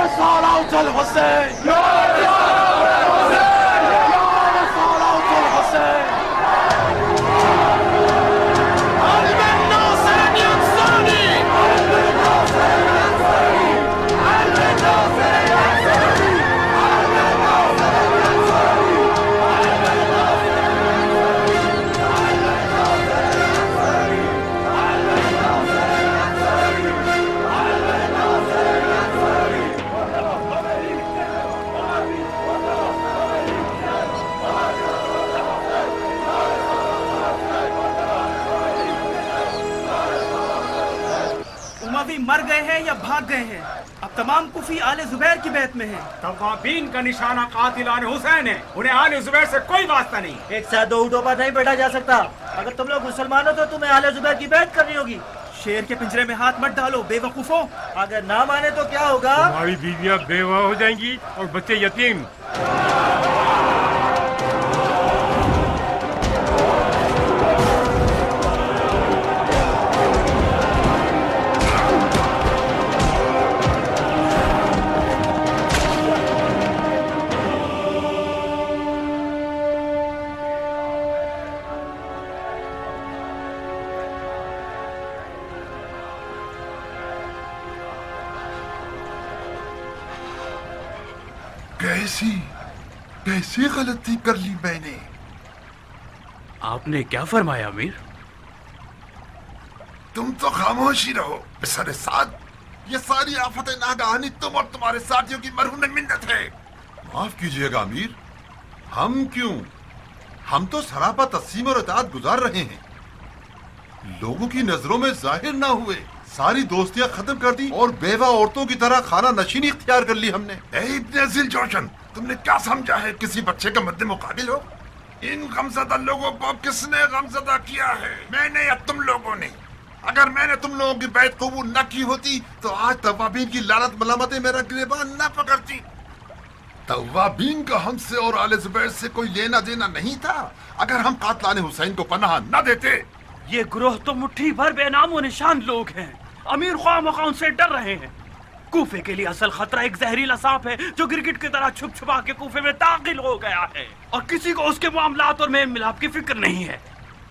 رسالة الحسين يا رسالة الحسين قلب الناصر ينصرني قلب الناصر ينصرني قلب الناصر ينصرني قلب الناصر ينصرني قلب الناصر उमवी मर गए हैं या भाग गए हैं? अब तमाम कुफी आले जुबैर की बैत में हैं। तवाबीन का निशाना कातिलान हुसैन है, उन्हें आले जुबैर से कोई वास्ता नहीं। एक साथ दो ऊँटों पर नहीं बैठा जा सकता। अगर तुम लोग मुसलमान हो तो तुम्हें आले जुबैर की बैत करनी होगी। शेर के पिंजरे में हाथ मत डालो बेवकूफों। अगर ना माने तो क्या होगा? हमारी बीवियां बेवा हो जाएंगी और बच्चे यतीम। कैसी गलती कर ली मैंने? आपने क्या फरमाया अमीर? तुम तो खामोशी रहो बिसरे साथ। ये सारी आफतें नागहानी तुम और तुम्हारे साथियों की मरहूम मिन्नत है। माफ कीजिएगा अमीर, हम क्यों? हम तो सरापा तस्लीम और इताअत गुजार रहे हैं, लोगों की नजरों में जाहिर ना हुए, सारी दोस्तियां खत्म कर दी और बेवा औरतों की तरह खाना नशीनी इख्तियार कर ली हमने। इब्ने ज़िलजौशन, तुमने क्या समझा है किसी बच्चे का मद्दे मुकाबिल हो? इन गमज़दा लोगों को किसने गमज़दा किया है, मैंने या तुम लोगों ने? अगर मैंने तुम लोगों की बैत कबूल न की होती तो आज तवाबीन की लानत मलामतें मेरा गिरबान न पकड़ती। तवाबीन का हमसे और आले ज़ुबैर से कोई लेना देना नहीं था अगर हम कातलान हुसैन को पनाह न देते। ये ग्रोह तो मुट्ठी भर बेनामो निशान लोग हैं। अमीर ख्वाह उनसे डर रहे हैं। कूफे के लिए असल खतरा एक जहरीला सांप है जो गिरगिट की तरह छुप छुपा के कूफे में दाखिल हो गया है और किसी को उसके मामलात और मेल मिलाप की फिक्र नहीं है।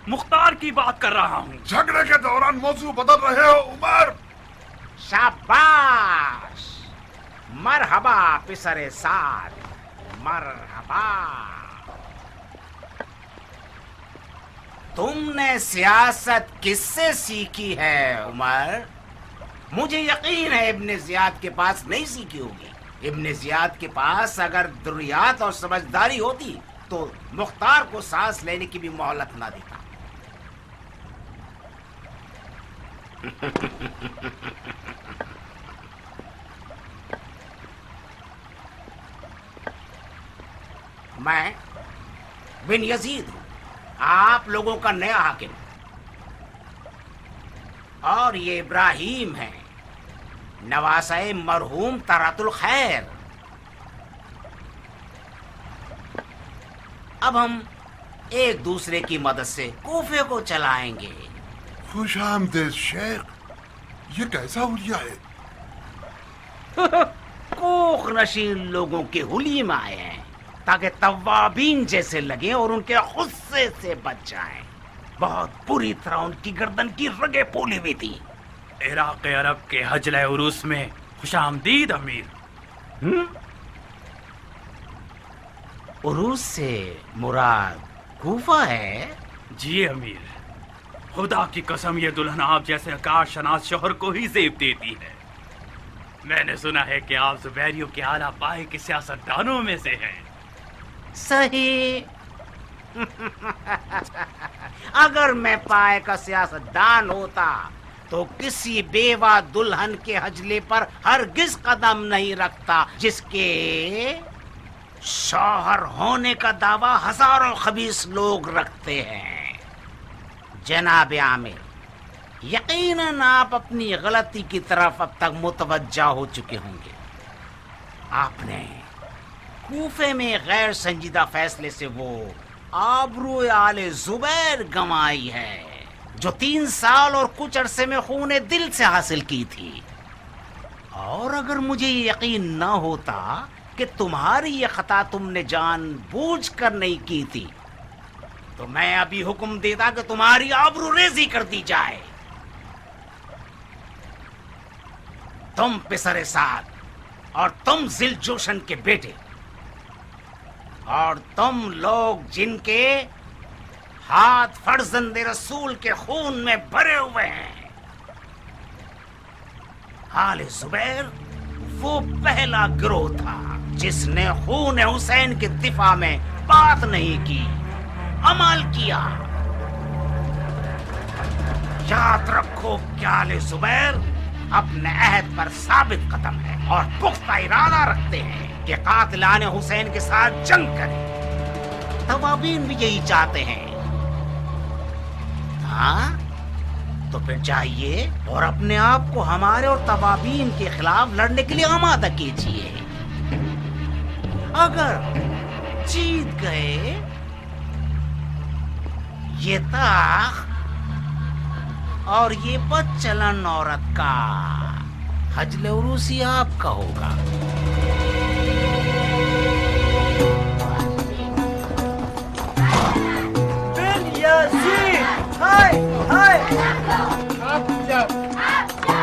मुख्तार की बात कर रहा हूँ। झगड़े के दौरान मौजू बदल रहे हो उमर। शाबाश, मरहबा पिसरे साद, मरहबा। तुमने सियासत किससे सीखी है उमर? मुझे यकीन है इब्ने ज़ियाद के पास नहीं सीखी होगी। इब्ने ज़ियाद के पास अगर दुर्रियात और समझदारी होती तो मुख्तार को सांस लेने की भी मोहलत ना देता। मैं बिन यजीद हूं, आप लोगों का नया हाकिम, और ये इब्राहिम है, नवासाए मरहूम तरातुल खैर। अब हम एक दूसरे की मदद से कूफे को चलाएंगे। खुश आमदीद शेख, ये कैसा हुलिया है? कोख नशीन लोगों के हुलिये में आए हैं ताकि तवाबीन जैसे लगे और उनके गुस्से से बच जाएं। बहुत बुरी तरह उनकी गर्दन की रगें फूली हुई थी। इराक़ अरब के हजले उरूस में खुशामदीद अमीर। उरूस से मुराद कूफा है? जी अमीर, खुदा की कसम ये दुल्हन आप जैसे आकाश शनास शोहर को ही ज़ेब देती है। मैंने सुना है कि आप ज़ुबैरियों के आला पाए के सियासतदानों में से हैं। सही। अगर मैं पाए का सियासतदान होता तो किसी बेवा दुल्हन के हजले पर हरगिज कदम नहीं रखता जिसके शौहर होने का दावा हजारों खबीस लोग रखते हैं। जनाब आमिर, यकीनन आप अपनी गलती की तरफ अब तक मुतवज्जा हो चुके होंगे। आपने कूफे में गैर संजीदा फैसले से वो आबरू आले ज़ुबैर गंवाई है जो 3 साल और कुछ अरसे में खूने दिल से हासिल की थी, اور اگر مجھے یہ یقین نہ ہوتا کہ تمہاری یہ خطا تم نے جان بوجھ کر نہیں کی تھی تو میں ابھی حکم دیتا کہ تمہاری آبرو ریزی کر دی جائے. تم پسر سعد اور تم ذل جوشن کے بیٹے اور تم لوگ جن کے ہاتھ فرزند رسول کے خون میں بھرے ہوئے ہیں، آل زبیر وہ پہلا گروہ تھا جس نے خون حسین کے دفاع میں بات نہیں کی، عمل کیا. یاد رکھو کہ آل زبیر اپنے عہد پر ثابت قدم ہے اور پختہ ارادہ رکھتے ہیں کہ قاتلان حسین کے ساتھ جنگ کریں. توابین بھی یہی چاہتے ہیں. ہاں تو پھر جائیے اور اپنے آپ کو ہمارے اور توابین کے خلاف لڑنے کے لیے آمادہ کیجیے. اگر جیت گئے یہ تاخ اور یہ بد چلن عورت کا حجل عروسی آپ کا ہوگا. بن یزید ہائے ہائے،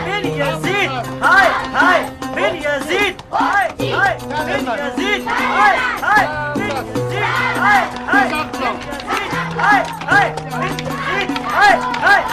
بن یزید ہائے ہائے، بن یزید ہائے ہائے، بن یزید ہائے ہائے، بن یزید ہائے ہائے، بن یزید ہائے ہائے، بن یزید ہائے ہائے.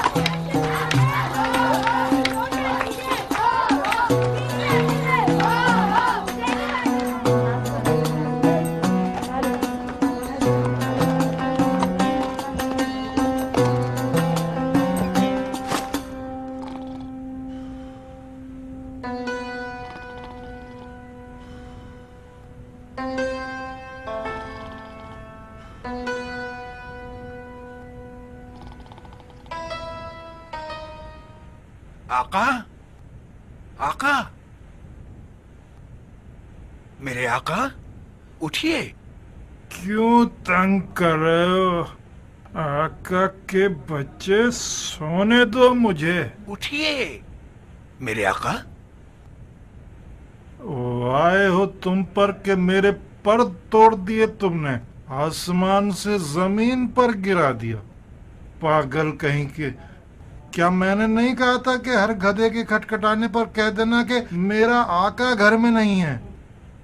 آقا، آقا، میرے آقا اٹھیے. کیوں تنگ کر رہے ہو؟ آقا کے بچے سونے دو مجھے. اٹھیے میرے آقا. آئے ہو تم پر کہ میرے پر توڑ دیے تم نے، آسمان سے زمین پر گرا دیا. پاگل کہیں کے. کیا میں نے نہیں کہا تھا کہ ہر گدھے کے کھٹکھٹانے پر کہہ دینا کہ میرا آقا گھر میں نہیں ہے؟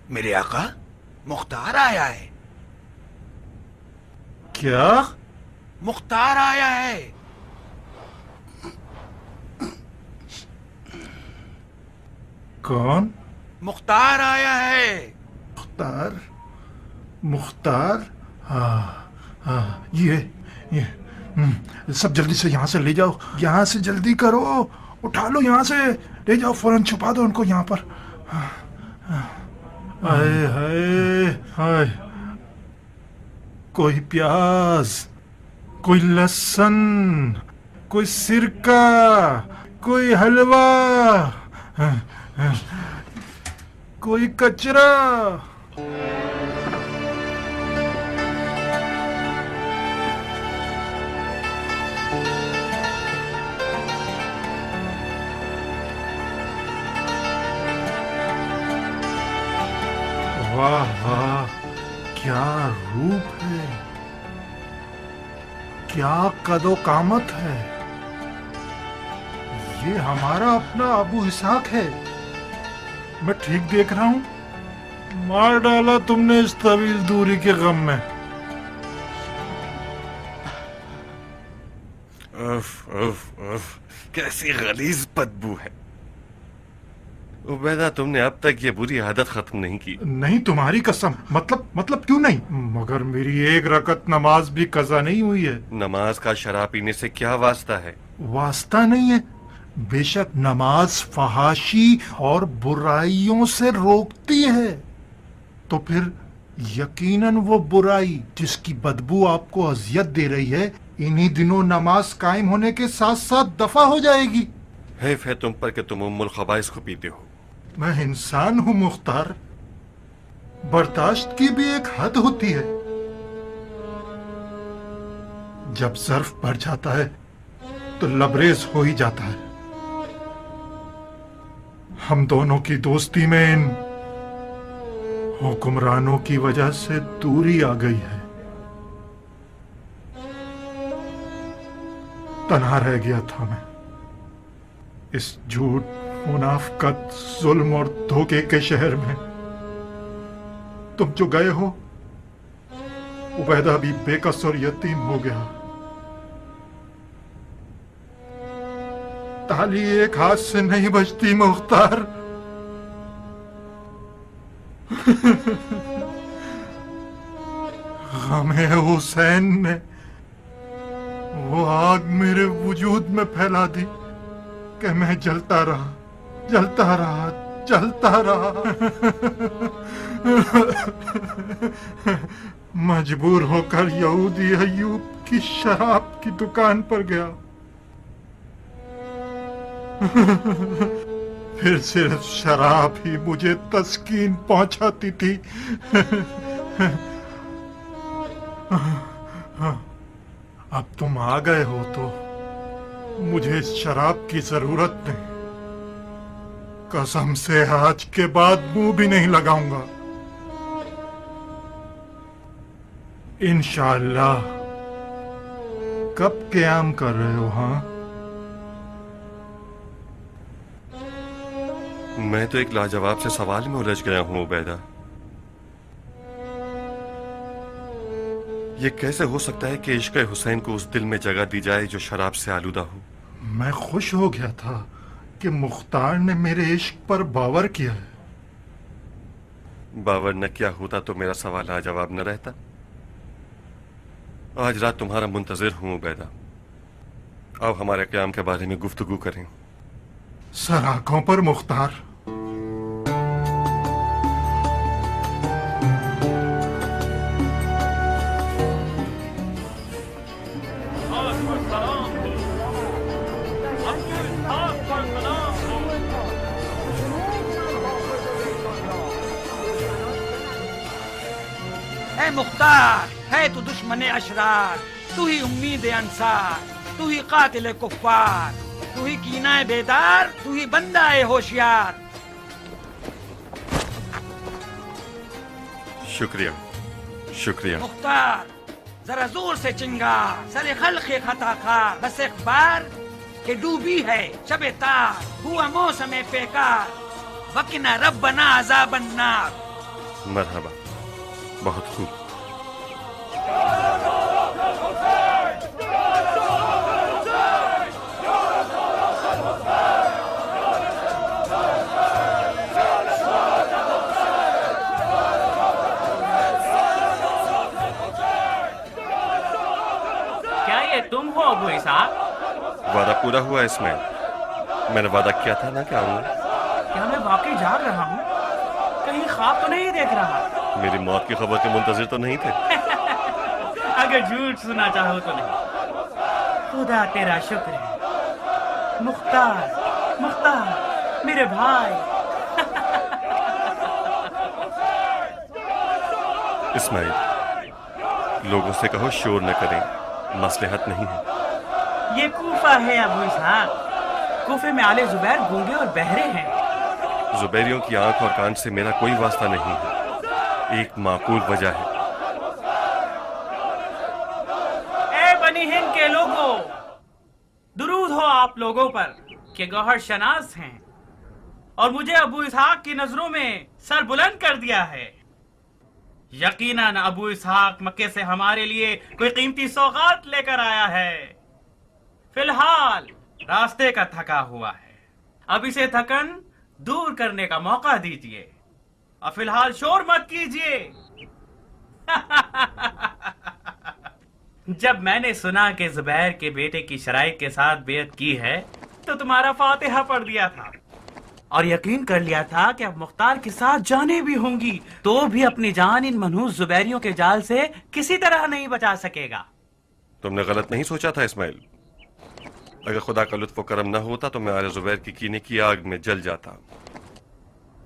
میرے آقا مختار آیا ہے. کیا؟ مختار آیا ہے. کون؟ مختار آیا ہے. مختار؟ مختار؟ ہاں ہاں، یہ سب جلدی سے یہاں سے لے جاؤ، یہاں سے جلدی کرو، اٹھا لو یہاں سے، لے جاؤ فوراً، چھپا دو ان کو یہاں پر. ہائے ہائے ہائے، کوئی پیاز، کوئی لہسن، کوئی سرکہ، کوئی حلوہ، کوئی کچرا. واہ واہ، کیا روپ ہے، کیا قد و قامت ہے. یہ ہمارا اپنا ابو اسحاق ہے. میں ٹھیک دیکھ رہا ہوں؟ مار ڈالا تم نے اس طویل دوری کے غم میں. اف اف اف، کیسی غلیظ بدبو ہے. عبیدہ، تم نے اب تک یہ بری عادت ختم نہیں کی. نہیں، تمہاری قسم. مطلب کیوں نہیں؟ مگر میری ایک رکعت نماز بھی قضا نہیں ہوئی ہے. نماز کا شراب پینے سے کیا واسطہ ہے؟ واسطہ نہیں ہے. بے شک نماز فحاشی اور برائیوں سے روکتی ہے. تو پھر یقیناً وہ برائی جس کی بدبو آپ کو اذیت دے رہی ہے انہی دنوں نماز قائم ہونے کے ساتھ ساتھ دفع ہو جائے گی. حیف ہے تم پر کہ تم ام الخبائث کو پیتے ہو. میں انسان ہوں مختار، برداشت کی بھی ایک حد ہوتی ہے. جب ظرف بڑھ جاتا ہے تو لبریز ہو ہی جاتا ہے. हम दोनों की दोस्ती में इन हुक्मरानों की वजह से दूरी आ गई है। तन्हा रह गया था मैं इस झूठ, मुनाफकत, जुल्म और धोखे के शहर में। तुम जो गए हो, उबैदा भी बेकस और यतीम हो गया। ताली एक हाथ से नहीं बजती मुख्तार। गमे हुसैन ने वो आग मेरे वजूद में फैला दी कि मैं जलता रहा, जलता रहा, जलता रहा। मजबूर होकर यहूदी अय्यूब की शराब की दुकान पर गया। फिर सिर्फ शराब ही मुझे तस्कीन पहुंचाती थी। अब तुम आ गए हो तो मुझे इस शराब की जरूरत नहीं। कसम से आज के बाद मुंह भी नहीं लगाऊंगा। इंशाअल्लाह। कब क़याम कर रहे हो? हाँ, मैं तो एक लाजवाब से सवाल में उलझ गया हूं उबैदा। ये कैसे हो सकता है कि इश्क़ हुसैन को उस दिल में जगह दी जाए जो शराब से आलूदा हो? मैं खुश हो गया था कि मुख्तार ने मेरे इश्क पर बावर किया है। बावर न किया होता तो मेरा सवाल लाजवाब न रहता। आज रात तुम्हारा मुंतजिर हूं उबैदा। अब हमारे क़याम के बारे में गुफ्तगू करें। सर आंखों पर मुख्तार। है मुख्तार, है तू दुश्मन अशरार, तू ही उम्मीद अंसार, तू ही कातिल कुफ्फार, तू ही कीना बेदार, तू ही बंदा है होशियार। शुक्रिया, शुक्रिया। मुख्तार जरा जोर से चिंगार, सरे खल्क़ खताकार, बस एक बार के डूबी है शबे तार, हुआ मौसम पेकार, वक़िना रब्बना अज़ाबन नार। मरहबा, बहुत खूब। क्या ये तुम हो अबू इसहाक? वादा पूरा हुआ इसमें। मैंने वादा किया था ना कि आऊंगा। क्या मैं वाकई जाग रहा हूँ? कहीं ख्वाब तो नहीं देख रहा? मेरी मौत की खबर के मुंतजिर तो नहीं थे? अगर झूठ सुना चाहो तो नहीं। खुदा तेरा शुक्र है। मुख्तार, मुख्तार मेरे भाई। इस्माइल, लोगों से कहो शोर न करें, मसलहत नहीं है। ये कूफा है अबू इसहाक। कूफे में आले जुबैर गूंगे और बहरे हैं। जुबैरियों की आंख और कान से मेरा कोई वास्ता नहीं है। एक माकूल वजह है। ए बनी हिंद के लोगों, दुरूद हो आप लोगों पर कि गौहर शनास हैं और मुझे अबू इसहाक की नजरों में सर बुलंद कर दिया है। यकीनन अबू इसहाक मक्के से हमारे लिए कोई कीमती सौगात लेकर आया है। फिलहाल रास्ते का थका हुआ है। अब इसे थकन दूर करने का मौका दीजिए और फिलहाल शोर मत कीजिए। जब मैंने सुना कि जुबैर के बेटे की शराइक के साथ बेअत की है तो तुम्हारा फातिहा पढ़ दिया था और यकीन कर लिया था कि अब मुख्तार के साथ जाने भी होंगी तो भी अपनी जान इन मनहूस जुबैरियों के जाल से किसी तरह नहीं बचा सकेगा। तुमने गलत नहीं सोचा था इस्माइल। अगर खुदा का लुत्फ करम न होता तो मैं आले जुबैर की कीने की आग में जल जाता।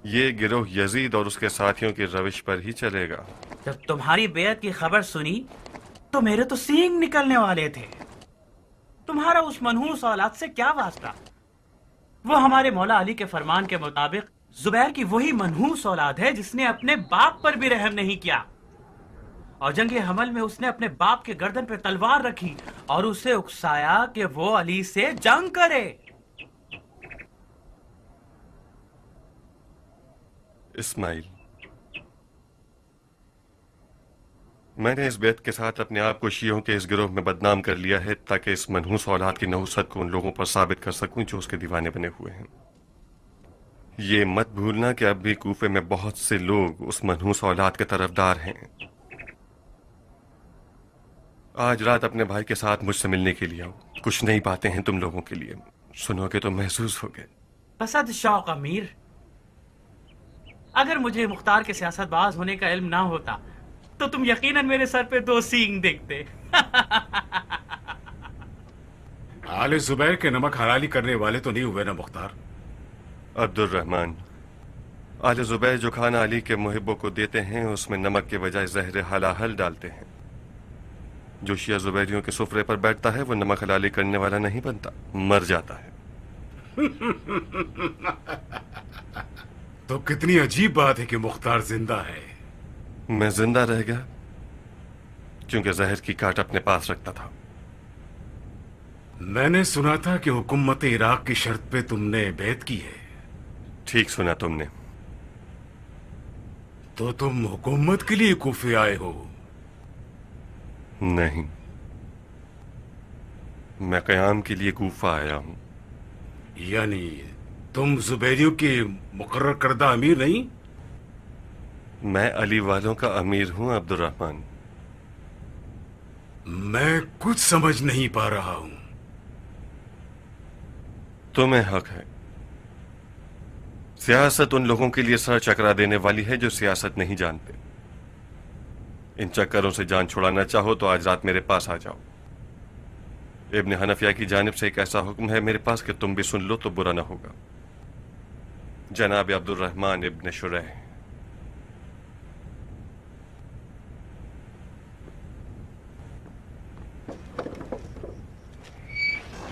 ये गिरोह यजीद और उसके साथियों की रविश पर ही चलेगा। जब तुम्हारी बेअत की खबर सुनी तो मेरे तो सींग निकलने वाले थे। तुम्हारा उस मनहूस औलाद से क्या वास्ता? وہ ہمارے مولا علی کے فرمان کے مطابق زبیر کی وہی منحوس اولاد ہے جس نے اپنے باپ پر بھی رحم نہیں کیا، اور جنگ حمل میں اس نے اپنے باپ کے گردن پہ تلوار رکھی اور اسے اکسایا کہ وہ علی سے جنگ کرے۔ اسماعیل، میں نے اس بیت کے ساتھ اپنے آپ کو شیعوں کے اس گروہ میں بدنام کر لیا ہے تاکہ اس منحوس اولاد کی نحوست کو ان لوگوں پر ثابت کر سکوں جو اس کے دیوانے بنے ہوئے ہیں۔ یہ مت بھولنا کہ اب بھی کوفے میں بہت سے لوگ اس منحوس اولاد کے طرفدار ہیں۔ آج رات اپنے بھائی کے ساتھ مجھ سے ملنے کے لیے آؤ، کچھ نئی باتیں ہیں تم لوگوں کے لیے، سنو گے تو محسوس ہوگے۔ بسد شوق امیر، اگر مجھے مختار کے سیاست باز ہونے کا علم نہ ہوتا تو تم یقیناً میرے سر پہ 2 سینگ دیکھتے۔ آل زبیر کے نمک حلالی کرنے والے تو نہیں ہوئے نا مختار؟ عبد الرحمن، آل زبیر جو کھانا علی کے محبوں کو دیتے ہیں اس میں نمک کے بجائے زہر حلاحل ڈالتے ہیں۔ جو شیعہ زبیریوں کے سفرے پر بیٹھتا ہے وہ نمک حلالی کرنے والا نہیں بنتا، مر جاتا ہے۔ تو کتنی عجیب بات ہے کہ مختار زندہ ہے۔ میں زندہ رہ گیا کیونکہ زہر کی کاٹ اپنے پاس رکھتا تھا۔ میں نے سنا تھا کہ حکومت عراق کی شرط پہ تم نے بیعت کی ہے۔ ٹھیک سنا تم نے۔ تو تم حکومت کے لیے کوفے آئے ہو؟ نہیں، میں قیام کے لیے کوفہ آیا ہوں۔ یعنی تم زبیریوں کے مقرر کردہ امیر نہیں؟ میں علی والوں کا امیر ہوں عبد الرحمن۔ میں کچھ سمجھ نہیں پا رہا ہوں۔ تمہیں حق ہے۔ سیاست ان لوگوں کے لیے سر چکرا دینے والی ہے جو سیاست نہیں جانتے۔ ان چکروں سے جان چھڑانا چاہو تو آج رات میرے پاس آ جاؤ۔ ابن حنفیہ کی جانب سے ایک ایسا حکم ہے میرے پاس کہ تم بھی سن لو تو برا نہ ہوگا۔ جناب عبد الرحمن ابن شریح،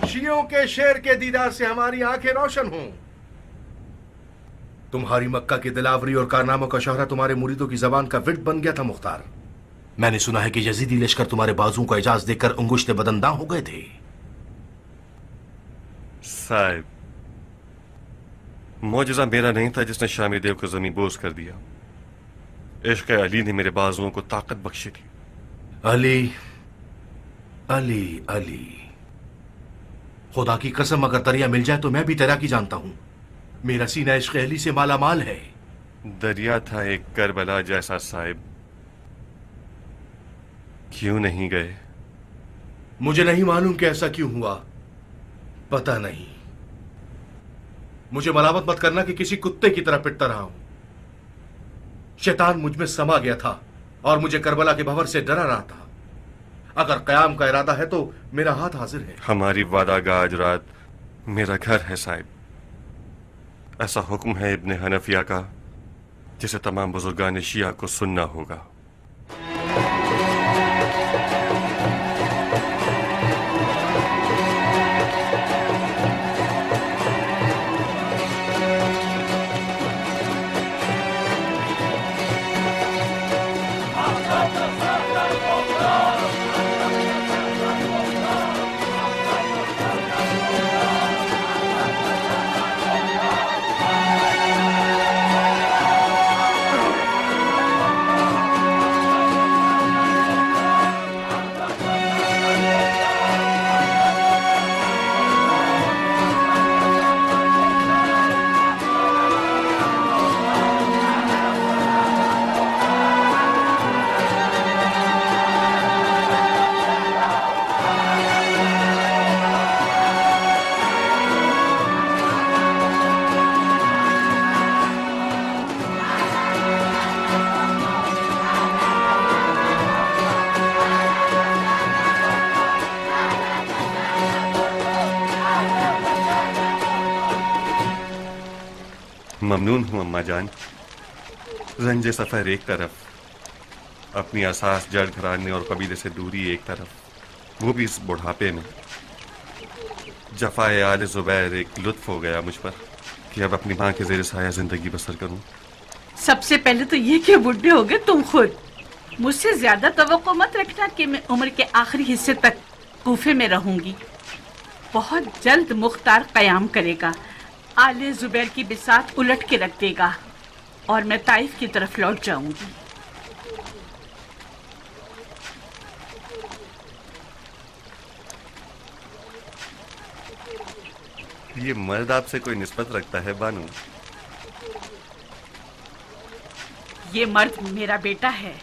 شیعوں کے شیر کے دیدار سے ہماری آنکھیں روشن ہوں۔ تمہاری مکہ کی دلاوری اور کارناموں کا شہرہ تمہارے مریدوں کی زبان کا ورد بن گیا تھا مختار۔ میں نے سنا ہے کہ یزیدی لشکر تمہارے بازوں کو اعجاز دے کر انگشت بدنداں ہو گئے تھے۔ صاحب، معجزہ میرا نہیں تھا جس نے شامی دیو کو زمین بوس کر دیا۔ عشق علی نے میرے بازوؤں کو طاقت بخشی تھی۔ علی علی علی، خدا کی قسم اگر دریا مل جائے تو میں بھی تیراکی جانتا ہوں۔ میرا سینہ عشق علی سے مالا مال ہے۔ دریا تھا ایک کربلا جیسا صاحب، کیوں نہیں گئے؟ مجھے نہیں معلوم کہ ایسا کیوں ہوا، پتہ نہیں۔ مجھے ملامت مت کرنا کہ کسی کتے کی طرح پٹتا رہا ہوں۔ شیطان مجھ میں سما گیا تھا اور مجھے کربلا کے بھور سے ڈرا رہا تھا۔ اگر قیام کا ارادہ ہے تو میرا ہاتھ حاضر ہے۔ ہماری وعدہ گاہ آج رات میرا گھر ہے صاحب۔ ایسا حکم ہے ابن حنفیہ کا جسے تمام بزرگان شیعہ کو سننا ہوگا۔ ممنون ہوں اماں جان۔ رنج سفر ایک طرف، اپنی اساس جڑ گھرانے اور قبیلے سے دوری ایک طرف، وہ بھی اس بڑھاپے میں۔ जफाए आले जुबैर एक लुत्फ हो गया मुझ पर कि अब अपनी माँ के ज़ेर साया जिंदगी बसर करूं। सबसे पहले तो ये कि बूढ़े हो गए तुम खुद। मुझसे ज्यादा तवक्को मत रखना कि मैं उम्र के आखिरी हिस्से तक कूफे में रहूंगी। बहुत जल्द मुख्तार कयाम करेगा, आले जुबैर की बिसात उलट के रख देगा और मैं ताइफ की तरफ लौट जाऊंगी। ये मर्द आपसे कोई निस्बत रखता है बानू? ये मर्द मेरा बेटा है।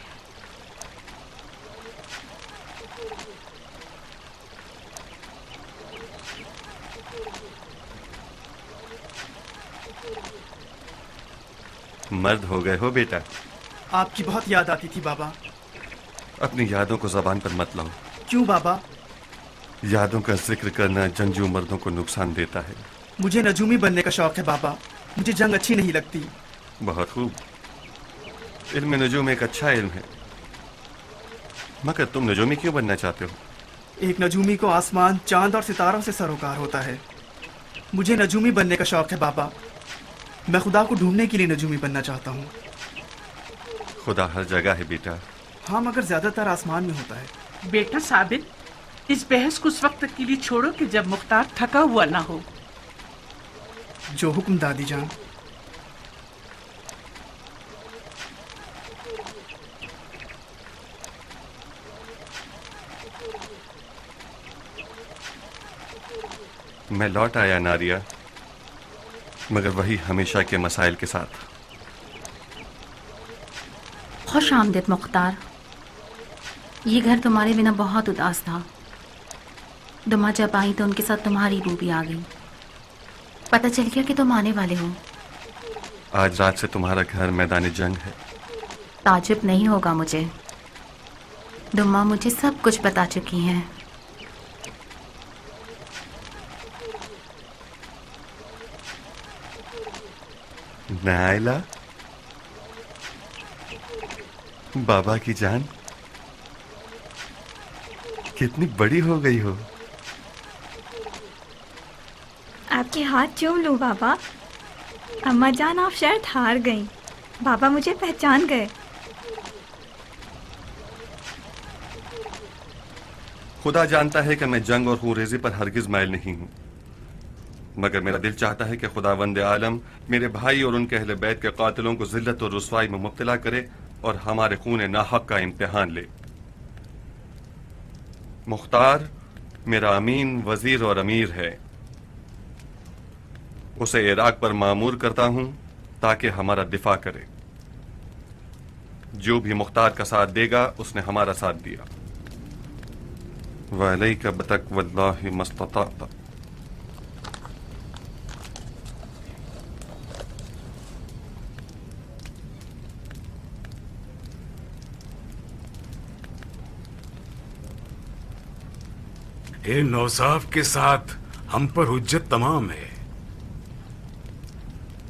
मर्द हो गए हो बेटा? आपकी बहुत याद आती थी बाबा। अपनी यादों को जबान पर मत लाओ। क्यों बाबा? यादों का जिक्र करना जंगजू मर्दों को नुकसान देता है। मुझे नजूमी बनने का शौक है बाबा। मुझे जंग अच्छी नहीं लगती। बहुत खूब। इल्म नजूम एक अच्छा इल्म है, मगर तुम नजूमी क्यों बनना चाहते हो? एक नजूमी को आसमान, चांद और सितारों से सरोकार होता है। मुझे नजूमी बनने का शौक है बाबा। मैं खुदा को ढूंढने के लिए नजूमी बनना चाहता हूँ। खुदा हर जगह है बेटा। हाँ, मगर ज्यादातर आसमान में होता है। बेटा साबित, इस बहस को उस वक्त के लिए छोड़ो कि जब मुख्तार थका हुआ ना हो। जो हुक्म दादी जान। मैं लौट आया नारिया, मगर वही हमेशा के मसाइल के साथ। खुश आमदीद मुख्तार। ये घर तुम्हारे बिना बहुत उदास था। दुमा जब आई तो उनके साथ तुम्हारी रूह भी आ गई। पता चल गया कि तुम आने वाले हो। आज रात से तुम्हारा घर मैदान जंग है। ताजुब नहीं होगा मुझे। दुमा मुझे सब कुछ बता चुकी हैं। नाइला, बाबा की जान, कितनी बड़ी हो गई हो। आपके हाथ चूम लूं बाबा। अम्मा जान, आप शायद हार गईं। बाबा मुझे पहचान गए। खुदा जानता है कि मैं जंग और खूरेजी पर हरगिज माइल नहीं हूं, मगर मेरा दिल चाहता है कि खुदावंद आलम मेरे भाई और उनके अहले बैत के कातिलों को जिल्लत और रुसवाई में मुब्तला करे और हमारे खून नाहक का इम्तिहान ले। मुख्तार मेरा अमीन, वजीर और अमीर है। उसे इराक पर मामूर करता हूं ताकि हमारा दिफा करे। जो भी मुख्तार का साथ देगा उसने हमारा साथ दिया। वलैका बतक़वल्लाहि मस्तताअत। इन औसाफ के साथ हम पर हुज्जत तमाम है।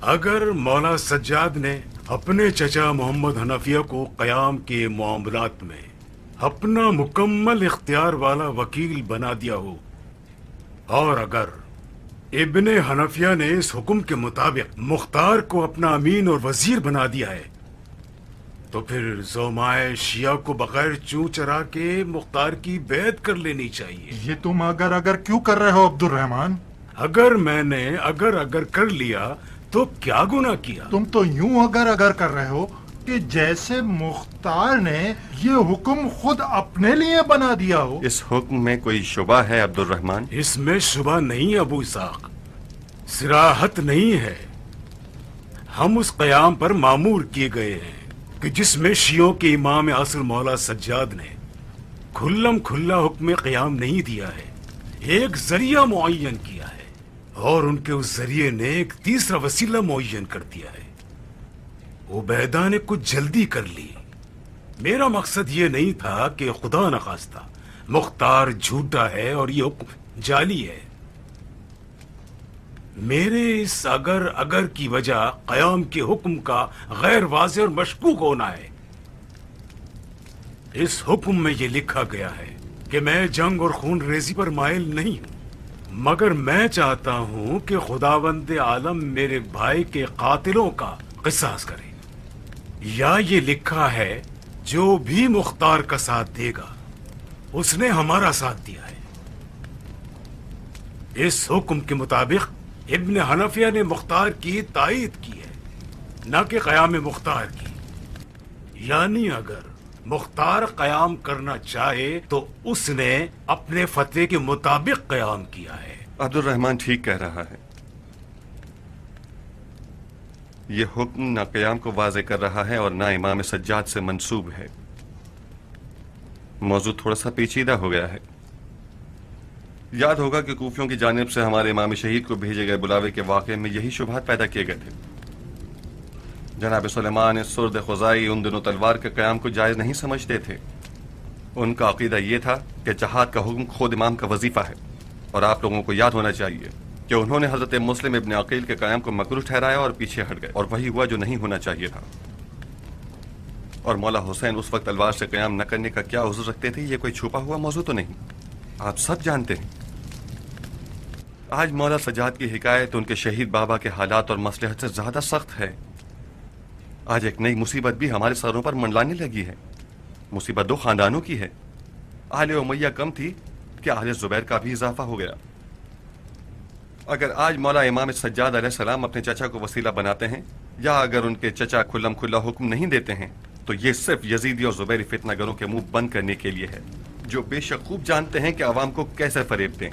अगर मौला सज्जाद ने अपने चचा मोहम्मद हनफिया को क़याम के मामलात में अपना मुकम्मल इख्तियार वाला वकील बना दिया हो, और अगर इब्ने हनफिया ने इस हुक्म के मुताबिक मुख्तार को अपना अमीन और वजीर बना दिया है, तो फिर ज़ोमाए शिया को बगैर चूं चरा के मुख्तार की बैत कर लेनी चाहिए। ये तुम अगर क्यों कर रहे हो अब्दुल रहमान? अगर मैंने अगर कर लिया तो क्या गुनाह किया? तुम तो यूं अगर कर रहे हो कि जैसे मुख्तार ने ये हुक्म खुद अपने लिए बना दिया हो। इस हुक्म में कोई शुबा है अब्दुल रहमान? इसमें शुबा नहीं अबू इसाक, सिराहत नहीं है। हम उस क़याम पर मामूर किए गए हैं कि जिसमें शियों के इमाम आसिर मौला सज्जाद ने खुल्लम खुल्ला हुक्म क़याम नहीं दिया है, एक जरिया मुअय्यन किया है, और उनके उस जरिए ने एक तीसरा वसीला मुअय्यन कर दिया है। उबैदा ने कुछ जल्दी कर ली। मेरा मकसद ये नहीं था कि खुदा न खास्ता मुख्तार झूठा है और ये हुक्म जाली है। मेरे इस अगर की वजह क़याम के हुक्म का गैर वाज़ेह और मशकूक होना है। इस हुक्म में ये लिखा गया है कि मैं जंग और खून रेजी पर माइल नहीं हूं, मगर मैं चाहता हूं कि खुदावंद आलम मेरे भाई के कातिलों का किसास करे। या ये लिखा है जो भी मुख्तार का साथ देगा उसने हमारा साथ दिया है। इस हुक्म के मुताबिक इब्न हनफिया ने मुख्तार की तायीद की है, न कि क़याम मुख्तार की। यानी अगर मुख्तार क़याम करना चाहे तो उसने अपने फतवे के मुताबिक क़याम किया है। अब्दुल रहमान ठीक कह रहा है। ये हुक्म ना क़याम को वाज़े कर रहा है और ना इमाम सज्जाद से मंसूब है। मौजूद थोड़ा सा पेचीदा हो गया है। याद होगा कि कूफियों की जानिब से हमारे इमाम शहीद को भेजे गए बुलावे के वाक़े में यही शुबहात पैदा किए गए थे। जनाब सुलेमान सुर्द खुजाई उन दिनों तलवार के क़याम को जायज़ नहीं समझते थे। उनका अक़ीदा ये था कि जहाद का हुक्म खुद इमाम का वजीफ़ा है, और आप लोगों को याद होना चाहिए कि उन्होंने हज़रत मुस्लिम इब्न अकील के क़याम को मकरूह ठहराया और पीछे हट गए, और वही हुआ जो नहीं होना चाहिए था। और मौला हुसैन उस वक्त तलवार से क़याम न करने का क्या उज़्र रखते थे, ये कोई छुपा हुआ मौजू तो नहीं, आप सब जानते हैं। आज मौला सज्जाद की हिकायत उनके शहीद बाबा के हालात और मसलहत से ज़्यादा सख्त है। आज एक नई मुसीबत भी हमारे सरों पर मंडलाने लगी है। मुसीबत दो खानदानों की है। आले उमैया कम थी कि आले ज़ुबैर का भी इजाफा हो गया। अगर आज मौला इमाम सज्जाद अलैहिस्सलाम अपने चचा को वसीला बनाते हैं, या अगर उनके चचा खुल्लम खुल्ला हुक्म नहीं देते हैं, तो ये सिर्फ यजीदी और ज़ुबैरी फितनागरों के मुंह बंद करने के लिए है, जो बेशक खूब जानते हैं कि अवाम को कैसे फरेब दें।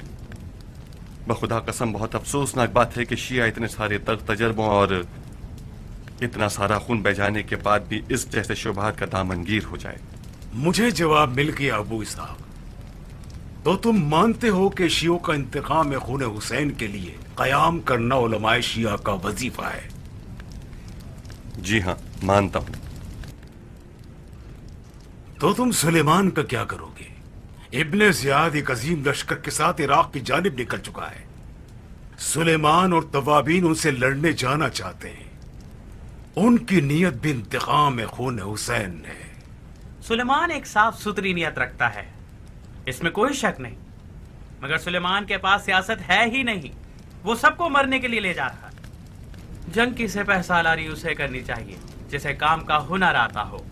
बखुदा कसम बहुत अफसोसनाक बात है कि शिया इतने सारे तजर्बों और इतना सारा खून बह जाने के बाद भी इस जैसे शुबहात का दामनगीर हो जाए। मुझे जवाब मिल गया अबू इसहाक। तो तुम मानते हो कि शियों का इंतकाम खून हुसैन के लिए क़याम करना उलमाए शिया का वजीफा है? जी हाँ, मानता हूं। तो तुम सुलेमान का क्या करोगे? इब्ने ज़ियाद एक अजीम लश्कर के साथ इराक की जानिब निकल चुका है। सुलेमान और तवाबीन उनसे लड़ने जाना चाहते हैं। उनकी नीयत भी इंतकाम खून हुसैन है। सुलेमान एक साफ सुथरी नीयत रखता है, इसमें कोई शक नहीं, मगर सुलेमान के पास सियासत है ही नहीं। वो सबको मरने के लिए ले जा रहा है। जंग की सिपह सालारी उसे करनी चाहिए जिसे काम का हुनर आता हो।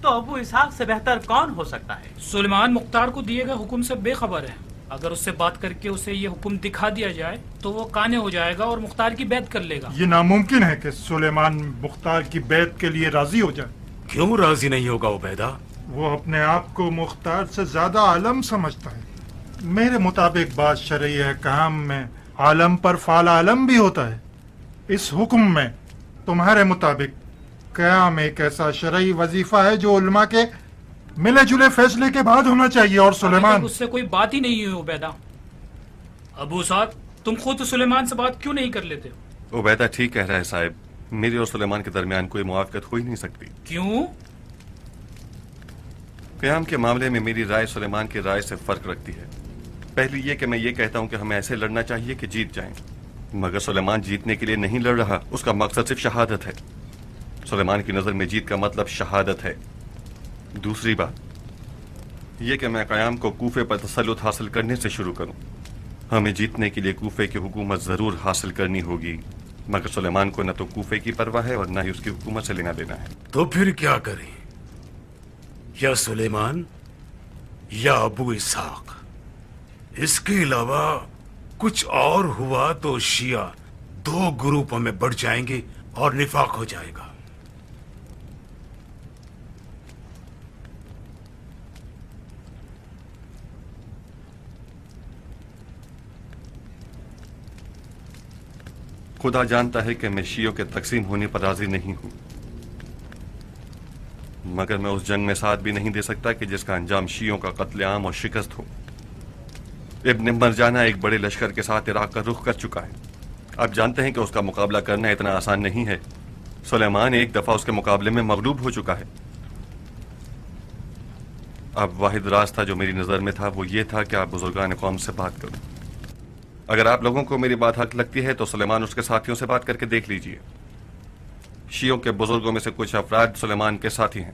तो अबू इसहाक से बेहतर कौन हो सकता है? सुलेमान मुख्तार को दिए गए हुक्म से बेखबर है। अगर उससे बात करके उसे ये हुक्म दिखा दिया जाए तो वो काने हो जाएगा और मुख्तार की बैत कर लेगा। ये नामुमकिन है कि सुलेमान मुख्तार की बैत के लिए राजी हो जाए। क्यों राजी नहीं होगा उबैदा? वो अपने आप को मुख्तार से ज्यादा आलम समझता है। मेरे मुताबिक बात शरई अहकाम में आलम पर फाल आलम भी होता है। इस हुक्म में तुम्हारे मुताबिक क़याम एक ऐसा शरई वजीफा है जो उलमा के मिले जुले फैसले के बाद होना चाहिए। और सुलेमान, उससे कोई बात ही नहीं हुई उबैदा। अबू साहब, तुम खुद सुलेमान से बात क्यों नहीं कर लेते हो? उबैदा ठीक कह रहा है साहब, मेरे और सुलेमान के दरमियान कोई मुआफ़क़त हो ही नहीं सकती। क्यों? क़याम के मामले में मेरी राय सुलेमान की राय से फर्क रखती है। पहली ये कि मैं ये कहता हूँ कि हमें ऐसे लड़ना चाहिए कि जीत जाएं, मगर सुलेमान जीतने के लिए नहीं लड़ रहा। उसका मकसद सिर्फ शहादत है। सुलेमान की नज़र में जीत का मतलब शहादत है। दूसरी बात यह कि मैं क़याम को कूफे पर तसल्लुत हासिल करने से शुरू करूं। हमें जीतने के लिए कूफे की हुकूमत ज़रूर हासिल करनी होगी, मगर सुलेमान को न तो कूफे की परवाह है और न ही उसकी हुकूमत से लेना देना है। तो फिर क्या करें? या सुलेमान या अबू इसहाक? इसके अलावा कुछ और हुआ तो शिया दो ग्रुपों में बढ़ जाएंगे और निफाक हो जाएगा। खुदा जानता है कि मैं शियों के तकसीम होने पर राजी नहीं हूं, मगर मैं उस जंग में साथ भी नहीं दे सकता कि जिसका अंजाम शियों का कत्लेआम और शिकस्त हो। इब्न मरजाना एक बड़े लश्कर के साथ इराक का रुख कर चुका है। आप जानते हैं कि उसका मुकाबला करना इतना आसान नहीं है। सुलेमान एक दफा उसके मुकाबले में मगलूब हो चुका है। अब वाहिद रास्ता जो मेरी नज़र में था वो ये था कि आप बुजुर्गान कौम से बात करो। अगर आप लोगों को मेरी बात हक लगती है तो सुलेमान उसके साथियों से बात करके देख लीजिए। शियों के बुजुर्गों में से कुछ अफराद सुलेमान के साथी हैं।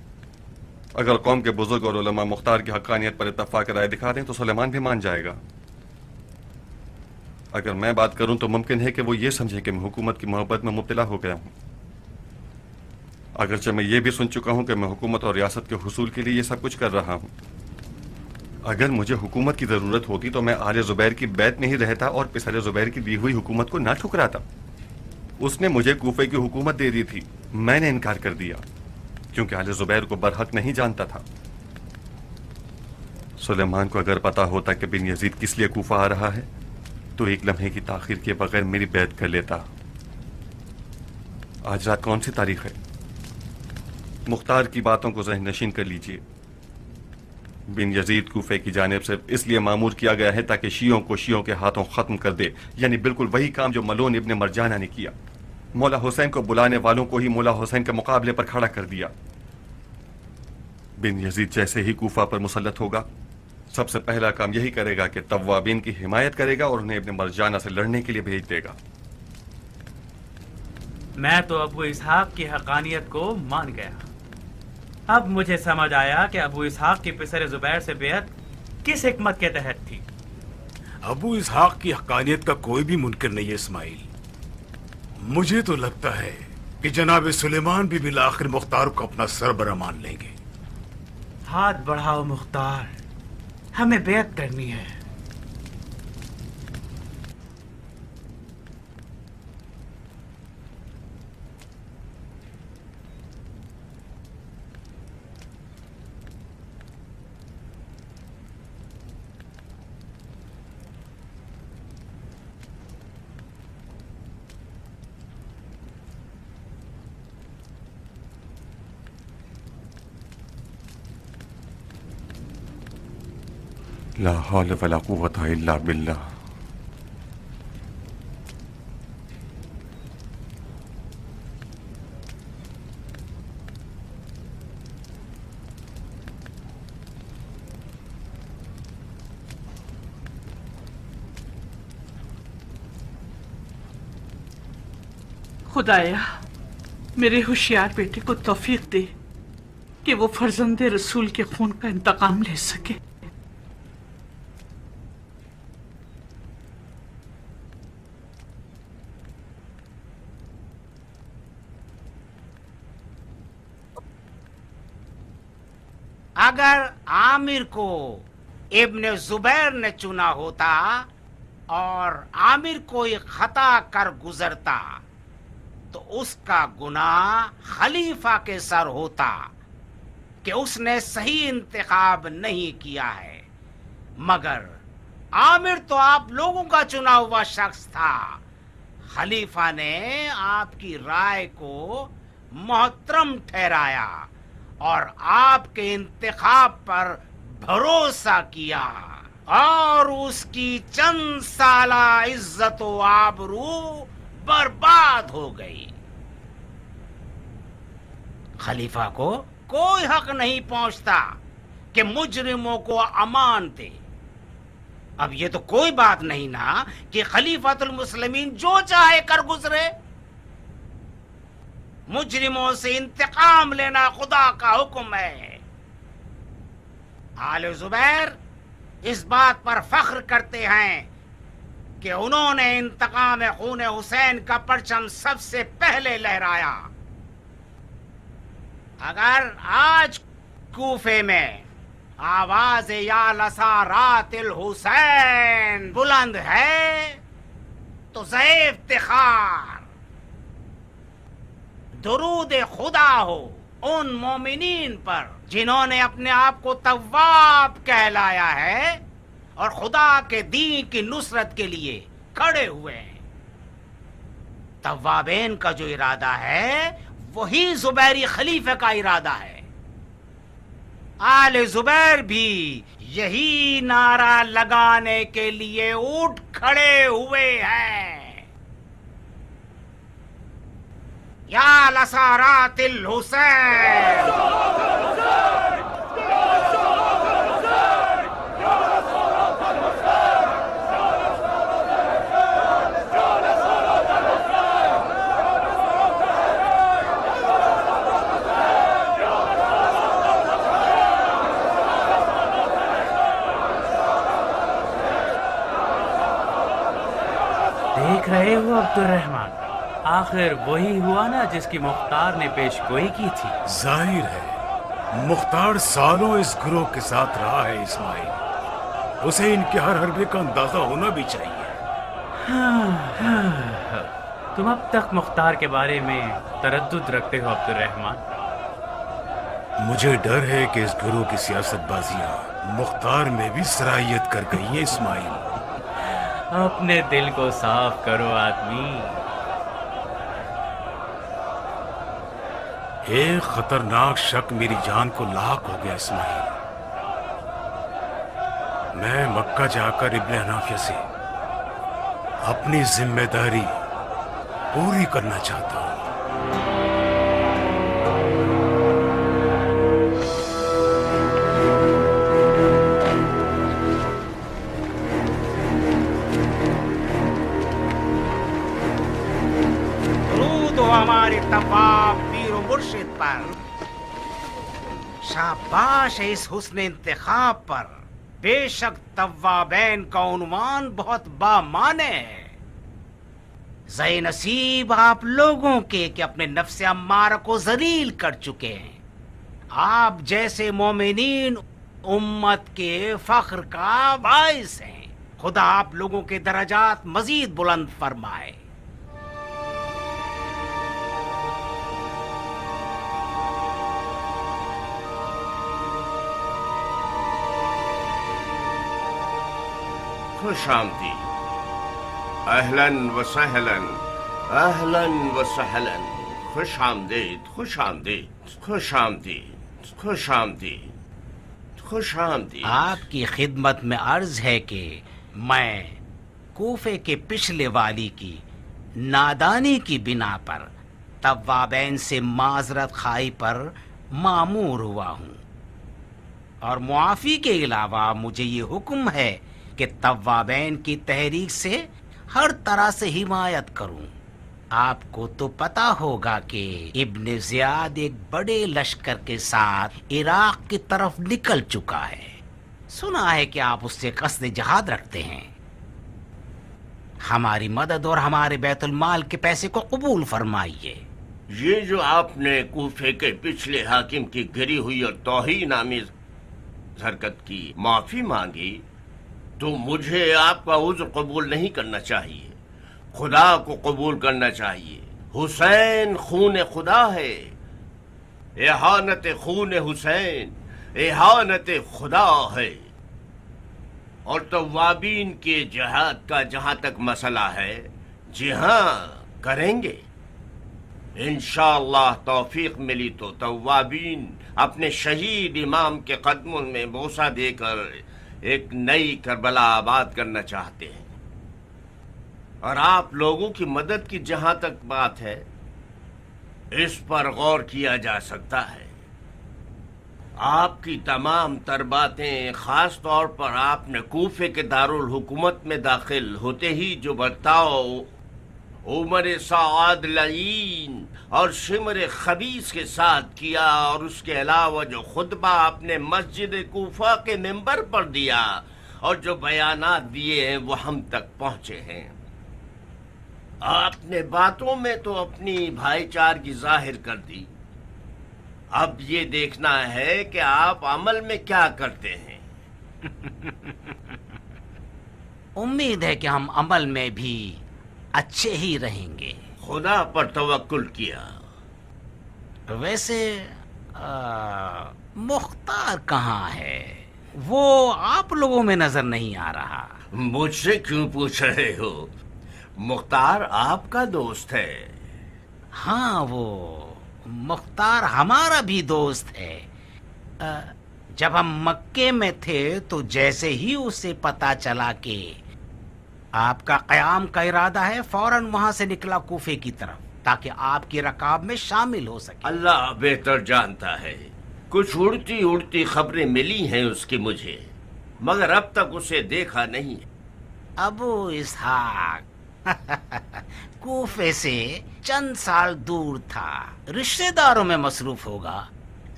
अगर कौम के बुजुर्ग और उलमा मुख्तार की हक्कानियत पर इत्तफाक राय दिखा दें तो सुलेमान भी मान जाएगा। اگر میں بات کروں تو ممکن ہے کہ وہ یہ سمجھے کہ میں حکومت کی محبت میں مبتلا ہو گیا ہوں، اگرچہ میں یہ بھی سن چکا ہوں کہ میں حکومت اور ریاست کے حصول کے لیے یہ سب کچھ کر رہا ہوں۔ اگر مجھے حکومت کی ضرورت ہوتی تو میں آل زبیر کی بیعت میں ہی رہتا اور پسر زبیر کی دی ہوئی حکومت کو نہ ٹھکراتا۔ اس نے مجھے کوفے کی حکومت دے دی تھی، میں نے انکار کر دیا کیونکہ آل زبیر کو برحق نہیں جانتا تھا۔ سلیمان کو اگر پتا ہوتا کہ بن یزید کس لیے کوفہ آ رہا ہے تو ایک لمحے کی تاخیر کے بغیر میری بیعت کر لیتا۔ آج رات کون سی تاریخ ہے؟ مختار کی باتوں کو ذہن نشین کر لیجئے۔ بن یزید کوفے کی جانب سے اس لیے مامور کیا گیا ہے تاکہ شیعوں کو شیعوں کے ہاتھوں ختم کر دے، یعنی بالکل وہی کام جو ملون ابن مرجانہ نے کیا۔ مولا حسین کو بلانے والوں کو ہی مولا حسین کے مقابلے پر کھڑا کر دیا۔ بن یزید جیسے ہی کوفہ پر مسلط ہوگا سب سے پہلا کام یہی کرے گا کہ توابین کی حمایت کرے گا اور انہیں ابن مرجانہ سے لڑنے کے لیے بھیج دے گا۔ میں تو ابو اسحاق کی حقانیت کو مان گیا۔ اب مجھے سمجھ آیا کہ ابو اسحاق کی پسر زبیر سے بیعت کس حکمت کے تحت تھی۔ ابو اسحاق کی حقانیت کا کوئی بھی منکر نہیں ہے اسماعیل۔ مجھے تو لگتا ہے کہ جناب سلیمان بھی بالآخر مختار کو اپنا سربراہ مان لیں گے۔ ہاتھ بڑھاؤ مختار، ہمیں بیعت کرنی ہے۔ لا حول ولا قوة الا باللہ۔ خدایا میرے ہوشیار بیٹے کو توفیق دے کہ وہ فرزند رسول کے خون کا انتقام لے سکے۔ اگر عامر کو ابن زبیر نے چنا ہوتا اور عامر کوئی خطا کر گزرتا تو اس کا گناہ خلیفہ کے سر ہوتا کہ اس نے صحیح انتخاب نہیں کیا ہے، مگر عامر تو آپ لوگوں کا چنا ہوا شخص تھا۔ خلیفہ نے آپ کی رائے کو محترم ٹھہرایا اور آپ کے انتخاب پر بھروسہ کیا اور اس کی چند سالہ عزت و آبرو برباد ہو گئی۔ خلیفہ کو کوئی حق نہیں پہنچتا کہ مجرموں کو امان دے۔ اب یہ تو کوئی بات نہیں نا کہ خلیفۃ المسلمین جو چاہے کر گزرے۔ مجرموں سے انتقام لینا خدا کا حکم ہے۔ آل زبیر اس بات پر فخر کرتے ہیں کہ انہوں نے انتقام خون حسین کا پرچم سب سے پہلے لہرایا۔ اگر آج کوفے میں آواز یا لسارات الحسین بلند ہے تو ضعیف افتخار درود خدا ہو ان مومنین پر جنہوں نے اپنے آپ کو تواب کہلایا ہے اور خدا کے دین کی نصرت کے لیے کھڑے ہوئے ہیں۔ توابین کا جو ارادہ ہے وہی زبیری خلیفہ کا ارادہ ہے۔ آل زبیر بھی یہی نعرہ لگانے کے لیے اٹھ کھڑے ہوئے ہیں۔ یا لسارات الحسین، دیکھ رہے ہو عبدالرحمن؟ آخر وہی ہوا نا جس کی مختار نے پیش گوئی کی تھی۔ ظاہر ہے مختار سالوں اس گروہ کے ساتھ رہا ہے اسماعیل، اسے ان کے ہر حربے کا اندازہ ہونا بھی چاہیے۔ تم اب تک مختار کے بارے میں تردد رکھتے ہو عبدالرحمن؟ مجھے ڈر ہے کہ اس گروہ کی سیاست بازیاں مختار میں بھی صلاحیت کر گئی ہیں اسماعیل۔ اپنے دل کو صاف کرو آدمی۔ ایک خطرناک شک میری جان کو لاحق ہو گیا اسماعیل۔ میں مکہ جا کر ابن حنافیہ سے اپنی ذمہ داری پوری کرنا چاہتا ہوں۔ درود ہو ہمارے طواف پیر و مرشد پر، شاباش ہے اس حسن انتخاب پر۔ بے شک توابین کا عنوان بہت بامعنی ہے۔ زی نصیب آپ لوگوں کے کہ اپنے نفس امارہ کو ذلیل کر چکے ہیں۔ آپ جیسے مومنین امت کے فخر کا باعث ہیں۔ خدا آپ لوگوں کے درجات مزید بلند فرمائے۔ خوش آمدید، اہلاً و سہلاً، اہلاً و سہلاً، خوش آمدید، خوش آمدید، خوش آمدید، خوش آمدید، خوش آمدید۔ آپ کی خدمت میں عرض ہے کہ میں کوفے کے پچھلے والی کی نادانی کی بنا پر توابین سے معذرت خواہی پر مامور ہوا ہوں، اور معافی کے علاوہ مجھے یہ حکم ہے کہ توابین کی تحریک سے ہر طرح سے حمایت کروں۔ آپ کو تو پتا ہوگا کہ ابن زیاد ایک بڑے لشکر کے ساتھ عراق کی طرف نکل چکا ہے۔ سنا ہے کہ آپ اس سے قصد جہاد رکھتے ہیں۔ ہماری مدد اور ہمارے بیت المال کے پیسے کو قبول فرمائیے۔ یہ جو آپ نے کوفے کے پچھلے حاکم کی گری ہوئی اور توہین آمیز حرکت کی معافی مانگی تو مجھے آپ کا عذر قبول نہیں کرنا چاہیے، خدا کو قبول کرنا چاہیے۔ حسین خون خدا ہے، احانت خون حسین احانت خدا ہے۔ اور توابین کے جہاد کا جہاں تک مسئلہ ہے، جی ہاں کریں گے انشاءاللہ۔ توفیق ملی تو توابین اپنے شہید امام کے قدموں میں بوسہ دے کر ایک نئی کربلا آباد کرنا چاہتے ہیں۔ اور آپ لوگوں کی مدد کی جہاں تک بات ہے، اس پر غور کیا جا سکتا ہے۔ آپ کی تمام تر باتیں، خاص طور پر آپ نے کوفے کے دارالحکومت میں داخل ہوتے ہی جو برتاؤ عمر سعاد لعین اور شمر خبیث کے ساتھ کیا، اور اس کے علاوہ جو خطبہ آپ نے مسجد کوفہ کے ممبر پر دیا اور جو بیانات دیے ہیں وہ ہم تک پہنچے ہیں۔ آپ نے باتوں میں تو اپنی بھائی چارگی ظاہر کر دی، اب یہ دیکھنا ہے کہ آپ عمل میں کیا کرتے ہیں۔ امید ہے کہ ہم عمل میں بھی اچھے ہی رہیں گے۔ خدا پر توکل کیا۔ ویسے مختار کہاں ہے؟ وہ آپ لوگوں میں نظر نہیں آ رہا۔ مجھ سے کیوں پوچھ رہے ہو؟ مختار آپ کا دوست ہے۔ ہاں، وہ مختار ہمارا بھی دوست ہے۔ جب ہم مکے میں تھے تو جیسے ہی اسے پتا چلا کہ آپ کا قیام کا ارادہ ہے، فوراً وہاں سے نکلا کوفے کی طرف تاکہ آپ کی رکاب میں شامل ہو سکے۔ اللہ بہتر جانتا ہے، کچھ اڑتی اڑتی خبریں ملی ہیں اس کی مجھے، مگر اب تک اسے دیکھا نہیں۔ ابو اسحاق کوفے سے چند سال دور تھا، رشتہ داروں میں مصروف ہوگا،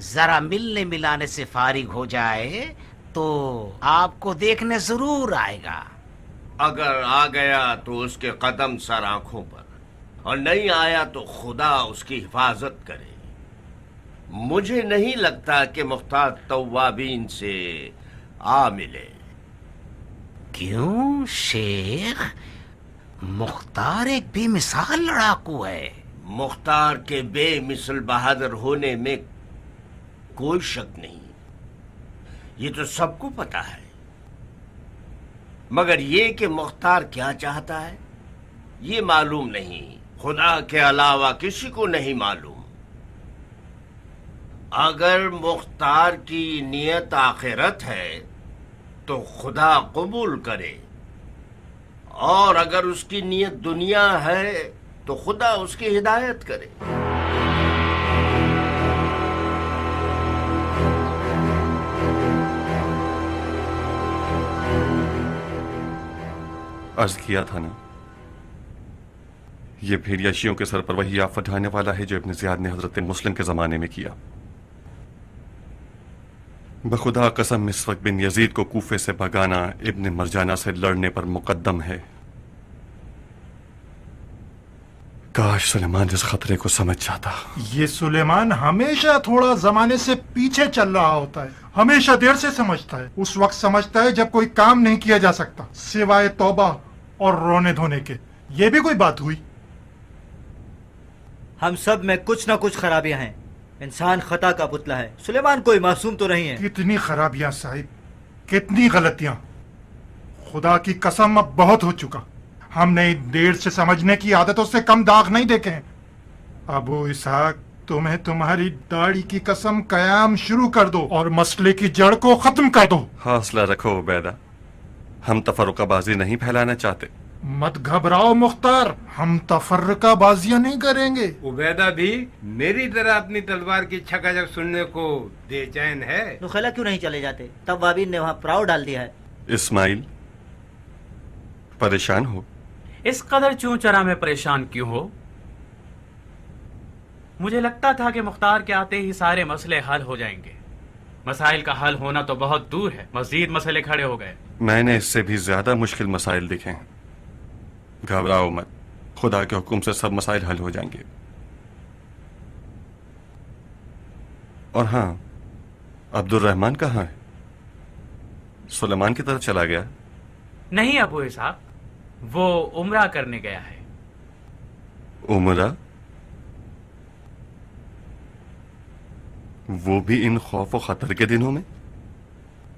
ذرا ملنے ملانے سے فارغ ہو جائے تو آپ کو دیکھنے ضرور آئے گا۔ अगर आ गया तो उसके कदम सर आंखों पर, और नहीं आया तो खुदा उसकी हिफाजत करे। मुझे नहीं लगता कि मुख्तार तव्वाबीन से आ मिले। क्यों शेख? मुख्तार एक बेमिसाल लड़ाकू है। मुख्तार के बेमिसल बहादुर होने में कोई शक नहीं, ये तो सबको पता है। मगर ये कि मुख्तार क्या चाहता है ये मालूम नहीं। खुदा के अलावा किसी को नहीं मालूम। अगर मुख्तार की नियत आखिरत है तो खुदा कबूल करे, और अगर उसकी नियत दुनिया है तो खुदा उसकी हिदायत करे। अर्ज किया था ना, ये भेड़िया शियों के सर पर वही आफत ढाने वाला है जो इब्न ज़ियाद ने हजरत मुस्लिम के जमाने में किया। बखुदा कसम इस वक्त बिन यजीद को कूफे से भगाना इब्न मरजाना से लड़ने पर मुकद्दम है। काश सुलेमान इस खतरे को समझ जाता। ये सुलेमान हमेशा थोड़ा जमाने से पीछे चल रहा होता है, हमेशा देर से समझता है। उस वक्त समझता है जब कोई काम नहीं किया जा सकता सिवाय तौबा और रोने धोने के। ये भी कोई बात हुई? हम सब में कुछ ना कुछ खराबियां हैं। इंसान खता का पुतला है, सुलेमान कोई मासूम तो नहीं है। कितनी खराबियां साहिब, कितनी गलतियां। खुदा की कसम अब बहुत हो चुका। हमने देर से समझने की आदतों से कम दाग नहीं देखे हैं। अबू इसहाक, तुम्हें तुम्हारी दाढ़ी की कसम कयाम शुरू कर दो और मसले की जड़ को खत्म कर दो। हौसला रखो उबैदा, हम तफर्रुकाबाजी नहीं फैलाना चाहते। मत घबराओ मुख्तार, हम तफर्रुकाबाजियां नहीं करेंगे। उबैदा भी मेरी तरह अपनी तलवार की छकाछक सुनने को बेचैन है। नुखैला क्यों नहीं चले जाते? तब वाबीन ने वहाँ पड़ाव डाल दिया है। इस्माइल परेशान हो? इस कदर चूं-चरा में परेशान क्यों हो? मुझे लगता था कि मुख्तार के आते ही सारे मसले हल हो जाएंगे। मसाइल का हल होना तो बहुत दूर है, मजीद मसले खड़े हो गए। मैंने इससे भी ज्यादा मुश्किल मसाइल देखे हैं। घबराओ मत, खुदा के हुक्म से सब मसाइल हल हो जाएंगे। और हाँ, अब्दुर्रहमान कहाँ है? सुलेमान की तरफ चला गया? नहीं अबू इसहाक, वो उम्रा करने गया है। उम्रा? वो भी इन खौफ और खतर के दिनों में?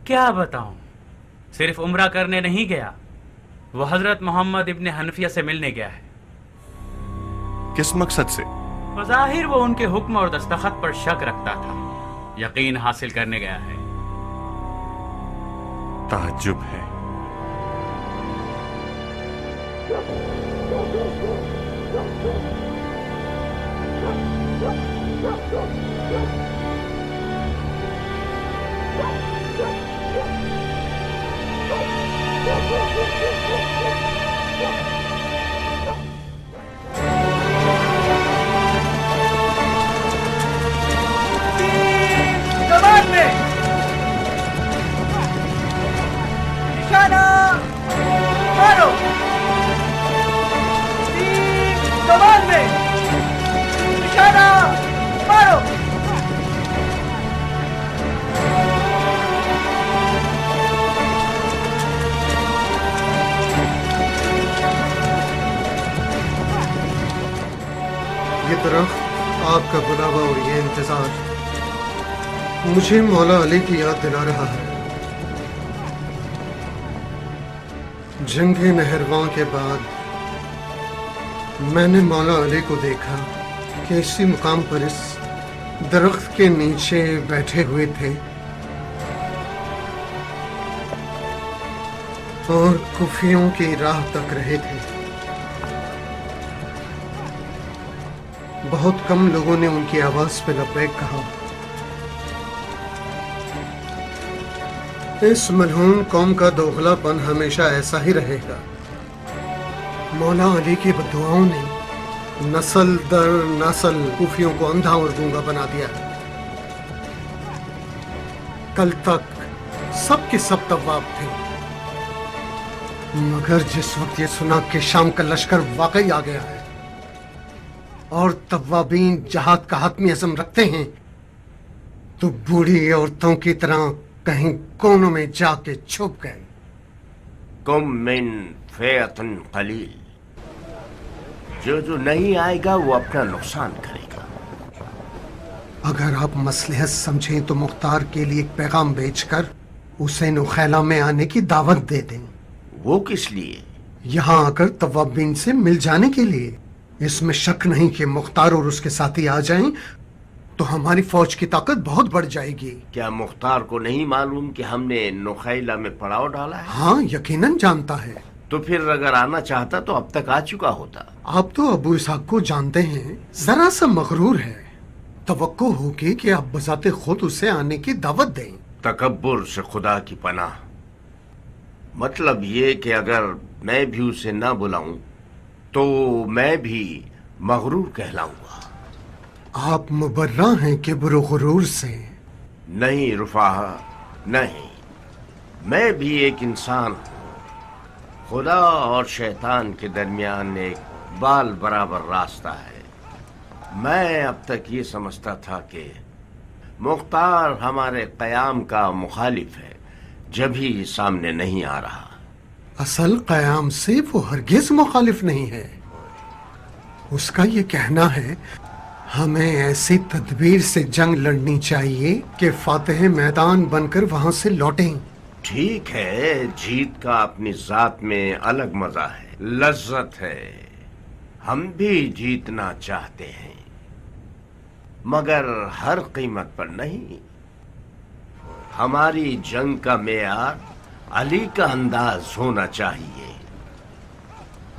क्या बताऊं, सिर्फ उम्रा करने नहीं गया, वो हजरत मोहम्मद इब्न हनफिया से मिलने गया है। किस मकसद से? बज़ाहिर वो उनके हुक्म और दस्तखत पर शक रखता था, यकीन हासिल करने गया है। ताज्जुब है। कमान में निशाना मारो। कमान में निशाना मारो। ये तरफ आपका बुलावा और ये इंतजार मुझे मौला अली की याद दिला रहा है। जंगे नहरवां के बाद मैंने मौला अली को देखा कि इसी मुकाम पर इस दरख्त के नीचे बैठे हुए थे और कुफियों की राह तक रहे थे। बहुत कम लोगों ने उनकी आवाज पे लब्बैक कहा। इस मलहून कौम का दोगलापन हमेशा ऐसा ही रहेगा। मौला अली की बद्दुआओं ने नस्ल दर नस्ल कुफियों को अंधा और गूंगा बना दिया। कल तक सब के सब तवाब थे, मगर जिस वक्त ये सुना कि शाम का लश्कर वाकई आ गया है और तवाबीन जहाद का हतमी अज़म रखते हैं, तो बूढ़ी औरतों की तरह कहीं कोनों में जाके छुप गए। कुम मिन फ़िअतिन क़लील, जो नहीं आएगा वो अपना नुकसान करेगा। अगर आप मसलहत समझें तो मुख्तार के लिए एक पैगाम भेजकर उसे नुखैला में आने की दावत दे दें। वो किस लिए? यहाँ आकर तवाबीन से मिल जाने के लिए। इसमें शक नहीं कि मुख्तार और उसके साथी आ जाएं तो हमारी फौज की ताकत बहुत बढ़ जाएगी। क्या मुख्तार को नहीं मालूम कि हमने नुखैला में पड़ाव डाला है? हाँ, यकीनन जानता है। तो फिर अगर आना चाहता तो अब तक आ चुका होता। आप तो अबू इसहाक को जानते हैं, जरा सा मगरूर है। तवक्को होगी कि आप बजाते खुद उसे आने की दावत दें। तकब्बुर से खुदा की पनाह। मतलब ये कि अगर मैं भी उसे ना बुलाऊं तो मैं भी मगरूर कहलाऊंगा। आप मुबर्रा हैं किब्र और गुरूर से। नहीं रुफाहा, नहीं, मैं भी एक इंसान हूं। खुदा और शैतान के दरमियान एक बाल बराबर रास्ता है। मैं अब तक ये समझता था कि मुख्तार हमारे क़याम का मुखालिफ है, जब ही सामने नहीं आ रहा। असल क़याम से वो हरगिज़ मुखालिफ नहीं है। उसका ये कहना है हमें ऐसी तदबीर से जंग लड़नी चाहिए कि फातेह मैदान बनकर वहां से लौटें। ठीक है, जीत का अपनी जात में अलग मजा है, लज्जत है। हम भी जीतना चाहते हैं, मगर हर कीमत पर नहीं। हमारी जंग का मेयार अली का अंदाज होना चाहिए।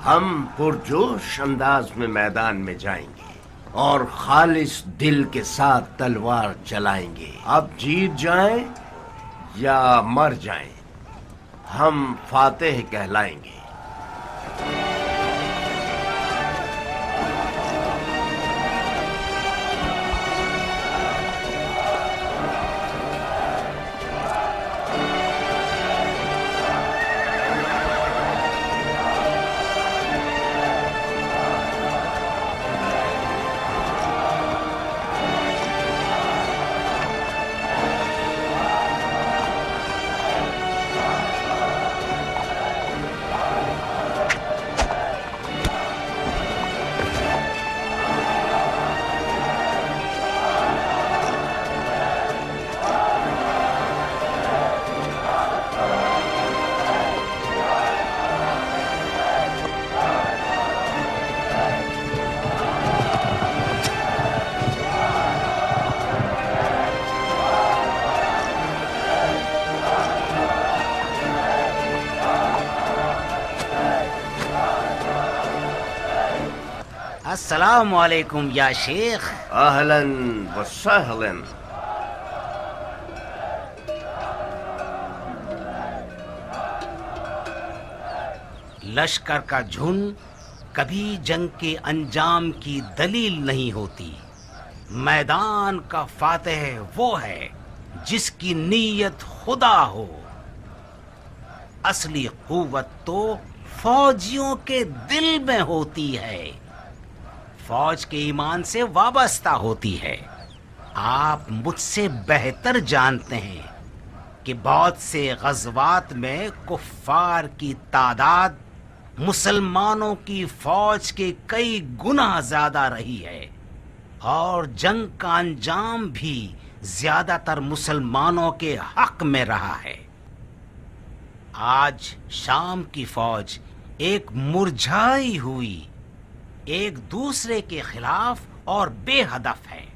हम पुरजोश अंदाज में मैदान में जाएंगे और खालिस दिल के साथ तलवार चलाएंगे। अब जीत जाएं या मर जाएं, हम फातेह कहलाएंगे। अस्सलाम वालेकुम या शेख। अहलन व सहलन। लश्कर का झुंड कभी जंग के अंजाम की दलील नहीं होती। मैदान का फातेह वो है जिसकी नीयत खुदा हो। असली कुव्वत तो फौजियों के दिल में होती है, फौज के ईमान से वाबस्ता होती है। आप मुझसे बेहतर जानते हैं कि बहुत से गज़वात में कुफ्फार की तादाद मुसलमानों की फौज के कई गुना ज्यादा रही है और जंग का अंजाम भी ज्यादातर मुसलमानों के हक में रहा है। आज शाम की फौज एक मुरझाई हुई, एक दूसरे के खिलाफ और बेहदफ है,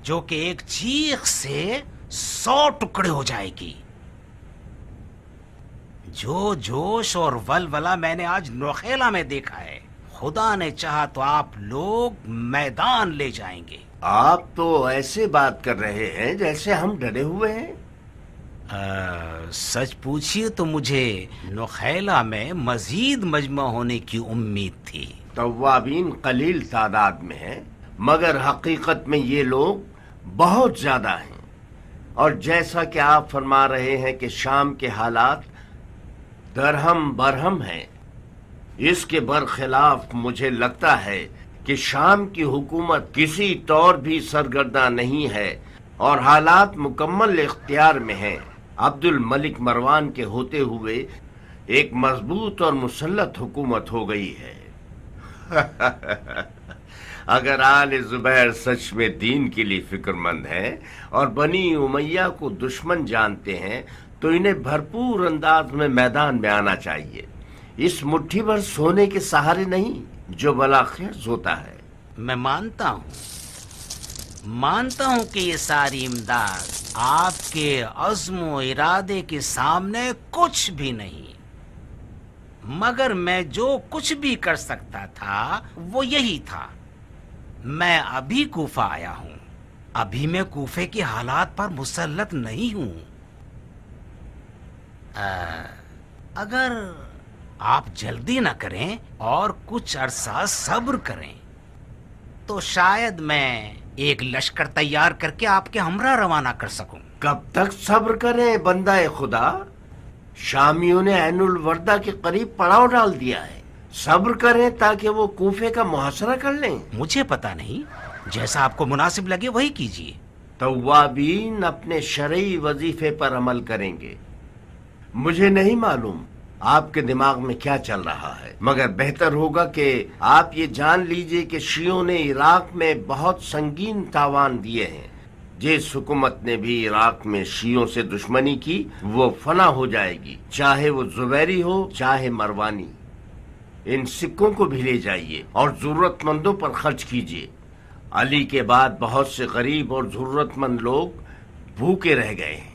जो कि एक चीख से 100 टुकड़े हो जाएगी। जो जोश और वलवला मैंने आज नौखेला में देखा है, खुदा ने चाहा तो आप लोग मैदान ले जाएंगे। आप तो ऐसे बात कर रहे हैं जैसे हम डरे हुए हैं। सच पूछिए तो मुझे नौखेला में मजीद मजमा होने की उम्मीद थी। तवाबीन कलील तादाद में है, मगर हकीकत में ये लोग बहुत ज्यादा हैं। और जैसा कि आप फरमा रहे हैं कि शाम के हालात درہم برہم ہیں. اس کے برخلاف مجھے لگتا ہے کہ شام کی حکومت کسی طور بھی سرگرداں نہیں ہے اور حالات مکمل اختیار میں ہیں. عبد الملک مروان کے ہوتے ہوئے ایک مضبوط اور مسلط حکومت ہو گئی ہے. اگر آل زبیر سچ میں دین کے لیے فکر مند ہیں اور بنی امیہ کو دشمن جانتے ہیں تو انہیں بھرپور انداز میں میدان میں آنا چاہیے. اس مٹھی بھر سونے کے سہارے نہیں جو بلاخر ہوتا ہے. میں مانتا ہوں کہ یہ ساری امداد آپ کے عزم و ارادے کے سامنے کچھ بھی نہیں، مگر میں جو کچھ بھی کر سکتا تھا وہ یہی تھا. میں ابھی کوفہ آیا ہوں، ابھی میں کوفے کے حالات پر مسلط نہیں ہوں. اگر آپ جلدی نہ کریں اور کچھ عرصہ صبر کریں تو شاید میں ایک لشکر تیار کر کے آپ کے ہمراہ روانہ کر سکوں. کب تک صبر کریں بندہ خدا؟ شامیوں نے عین الوردہ کے قریب پڑاؤ ڈال دیا ہے. صبر کریں تاکہ وہ کوفے کا محاصرہ کر لیں. مجھے پتا نہیں، جیسا آپ کو مناسب لگے وہی کیجیے. توابین اپنے شرعی وظیفے پر عمل کریں گے. مجھے نہیں معلوم آپ کے دماغ میں کیا چل رہا ہے، مگر بہتر ہوگا کہ آپ یہ جان لیجئے کہ شیعوں نے عراق میں بہت سنگین تاوان دیے ہیں. جس حکومت نے بھی عراق میں شیعوں سے دشمنی کی وہ فنا ہو جائے گی، چاہے وہ زبیری ہو چاہے مروانی. ان سکوں کو بھی لے جائیے اور ضرورت مندوں پر خرچ کیجیے. علی کے بعد بہت سے غریب اور ضرورت مند لوگ بھوکے رہ گئے ہیں.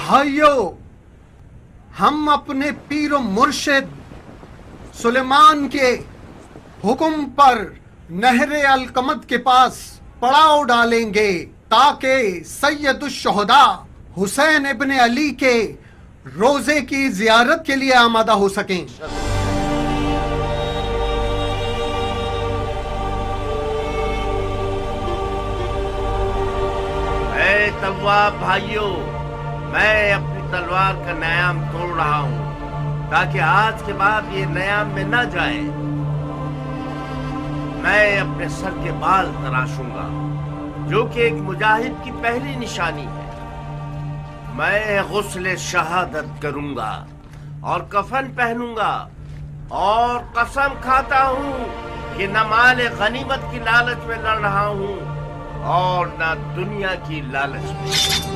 بھائیو، ہم اپنے پیر و مرشد سلیمان کے حکم پر نہر القمد کے پاس پڑاؤ ڈالیں گے تاکہ سید الشہداء حسین ابن علی کے روزے کی زیارت کے لیے آمادہ ہو سکیں. اے تواب بھائیو، میں اپنی تلوار کا نیام توڑ رہا ہوں تاکہ آج کے بعد یہ نیام میں نہ جائے. میں اپنے سر کے بال تراشوں گا جو کہ ایک مجاہد کی پہلی نشانی ہے. میں غسل شہادت کروں گا اور کفن پہنوں گا اور قسم کھاتا ہوں کہ نہ مال غنیمت کی لالچ میں لڑ رہا ہوں اور نہ دنیا کی لالچ میں.